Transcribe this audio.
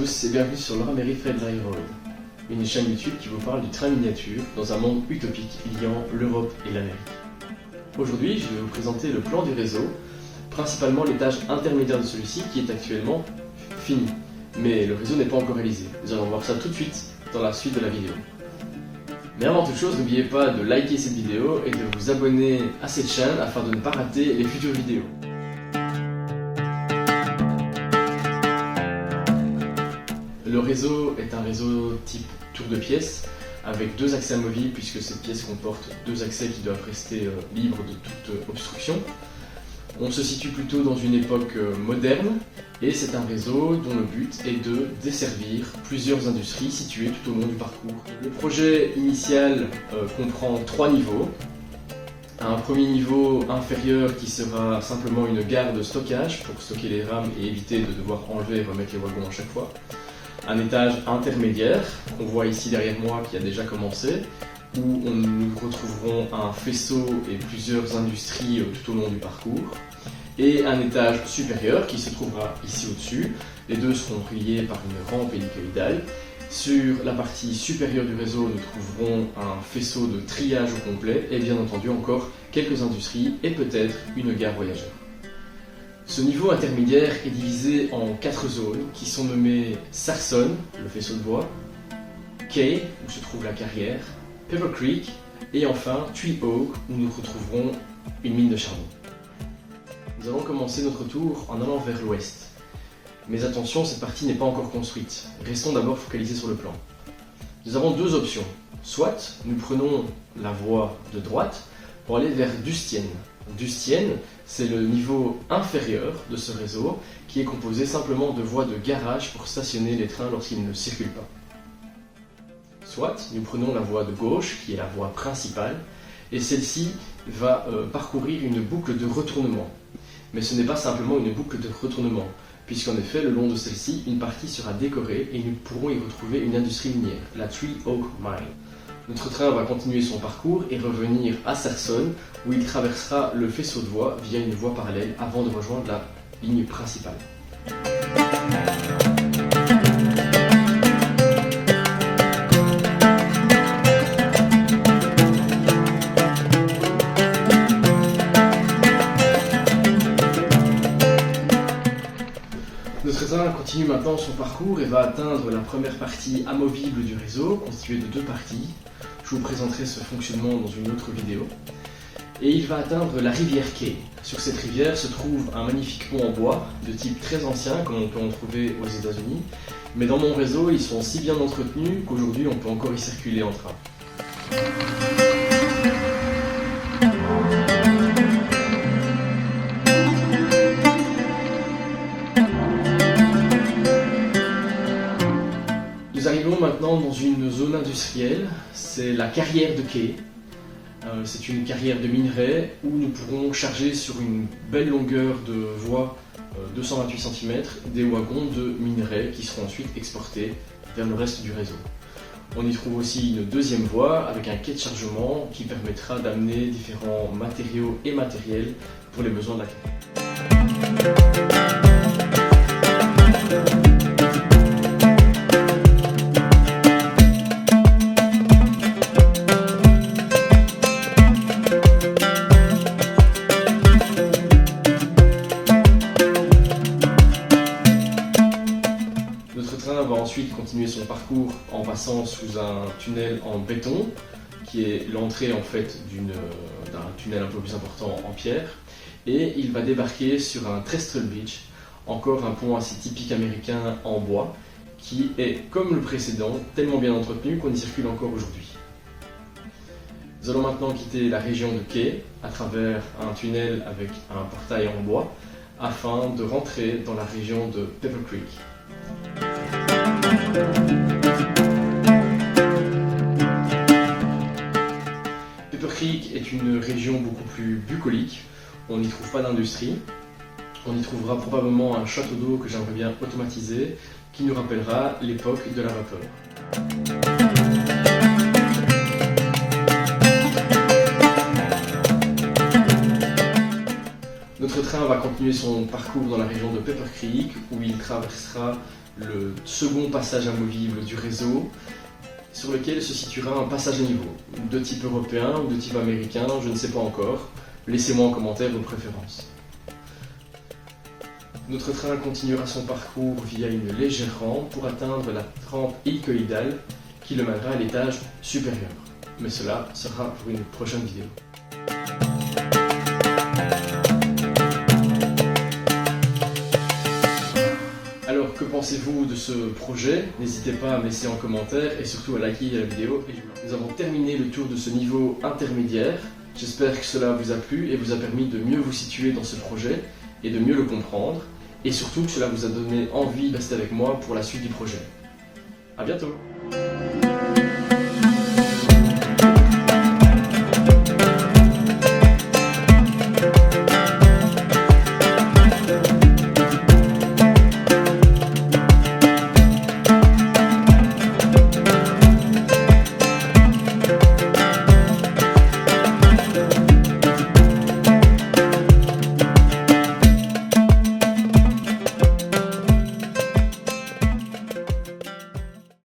tous et bienvenue sur Laura Mary Fred Railroad, une chaîne YouTube qui vous parle du train miniature dans un monde utopique liant l'Europe et l'Amérique. Aujourd'hui, je vais vous présenter le plan du réseau, principalement l'étage intermédiaire de celui-ci qui est actuellement fini. Mais le réseau n'est pas encore réalisé. Nous allons voir ça tout de suite dans la suite de la vidéo. Mais avant toute chose, n'oubliez pas de liker cette vidéo et de vous abonner à cette chaîne afin de ne pas rater les futures vidéos. Le réseau est un réseau type tour de pièce avec deux accès amovibles puisque cette pièce comporte deux accès qui doivent rester libres de toute obstruction. On se situe plutôt dans une époque moderne et c'est un réseau dont le but est de desservir plusieurs industries situées tout au long du parcours. Le projet initial comprend trois niveaux. Un premier niveau inférieur qui sera simplement une gare de stockage pour stocker les rames et éviter de devoir enlever et remettre les wagons à chaque fois. Un étage intermédiaire, qu'on voit ici derrière moi qui a déjà commencé, où nous retrouverons un faisceau et plusieurs industries tout au long du parcours. Et un étage supérieur qui se trouvera ici au-dessus. Les deux seront reliés par une rampe hélicoïdale. Sur la partie supérieure du réseau, nous trouverons un faisceau de triage au complet et bien entendu encore quelques industries et peut-être une gare voyageur. Ce niveau intermédiaire est divisé en 4 zones qui sont nommées Sarson, le faisceau de bois, Kay, où se trouve la carrière, Pepper Creek et enfin Tree Oak, où nous retrouverons une mine de charbon. Nous allons commencer notre tour en allant vers l'ouest. Mais attention, cette partie n'est pas encore construite. Restons d'abord focalisés sur le plan. Nous avons deux options. Soit nous prenons la voie de droite pour aller vers Dustienne. Dustienne, c'est le niveau inférieur de ce réseau qui est composé simplement de voies de garage pour stationner les trains lorsqu'ils ne circulent pas. Soit nous prenons la voie de gauche qui est la voie principale et celle-ci va parcourir une boucle de retournement. Mais ce n'est pas simplement une boucle de retournement, puisqu'en effet, le long de celle-ci, une partie sera décorée et nous pourrons y retrouver une industrie minière, la Tree Oak Mine. Notre train va continuer son parcours et revenir à Sarson, où il traversera le faisceau de voies via une voie parallèle avant de rejoindre la ligne principale. Notre train continue maintenant son parcours et va atteindre la première partie amovible du réseau, constituée de deux parties. Je vous présenterai ce fonctionnement dans une autre vidéo. Et il va atteindre la rivière Kay. Sur cette rivière se trouve un magnifique pont en bois, de type très ancien, comme on peut en trouver aux États-Unis. Mais dans mon réseau, ils sont si bien entretenus qu'aujourd'hui on peut encore y circuler en train. Nous arrivons maintenant dans une zone industrielle, c'est la carrière de Kay. C'est une carrière de minerais où nous pourrons charger sur une belle longueur de voie 228 cm des wagons de minerais qui seront ensuite exportés vers le reste du réseau. On y trouve aussi une deuxième voie avec un quai de chargement qui permettra d'amener différents matériaux et matériels pour les besoins de la carrière. Va ensuite continuer son parcours en passant sous un tunnel en béton qui est l'entrée en fait d'un tunnel un peu plus important en pierre et il va débarquer sur un Trestle Bridge, encore un pont assez typique américain en bois qui est comme le précédent tellement bien entretenu qu'on y circule encore aujourd'hui. Nous allons maintenant quitter la région de Kay à travers un tunnel avec un portail en bois afin de rentrer dans la région de Pepper Creek. Pepper Creek est une région beaucoup plus bucolique, on n'y trouve pas d'industrie, on y trouvera probablement un château d'eau que j'aimerais bien automatiser qui nous rappellera l'époque de la vapeur. Notre train va continuer son parcours dans la région de Pepper Creek où il traversera le second passage amovible du réseau, sur lequel se situera un passage à niveau, de type européen ou de type américain, je ne sais pas encore. Laissez-moi en commentaire vos préférences. Notre train continuera son parcours via une légère rampe pour atteindre la rampe hélicoïdale qui le mènera à l'étage supérieur. Mais cela sera pour une prochaine vidéo. Alors, que pensez-vous de ce projet? N'hésitez pas à me laisser en commentaire et surtout à liker la vidéo. Nous avons terminé le tour de ce niveau intermédiaire. J'espère que cela vous a plu et vous a permis de mieux vous situer dans ce projet et de mieux le comprendre. Et surtout que cela vous a donné envie de rester avec moi pour la suite du projet. A bientôt!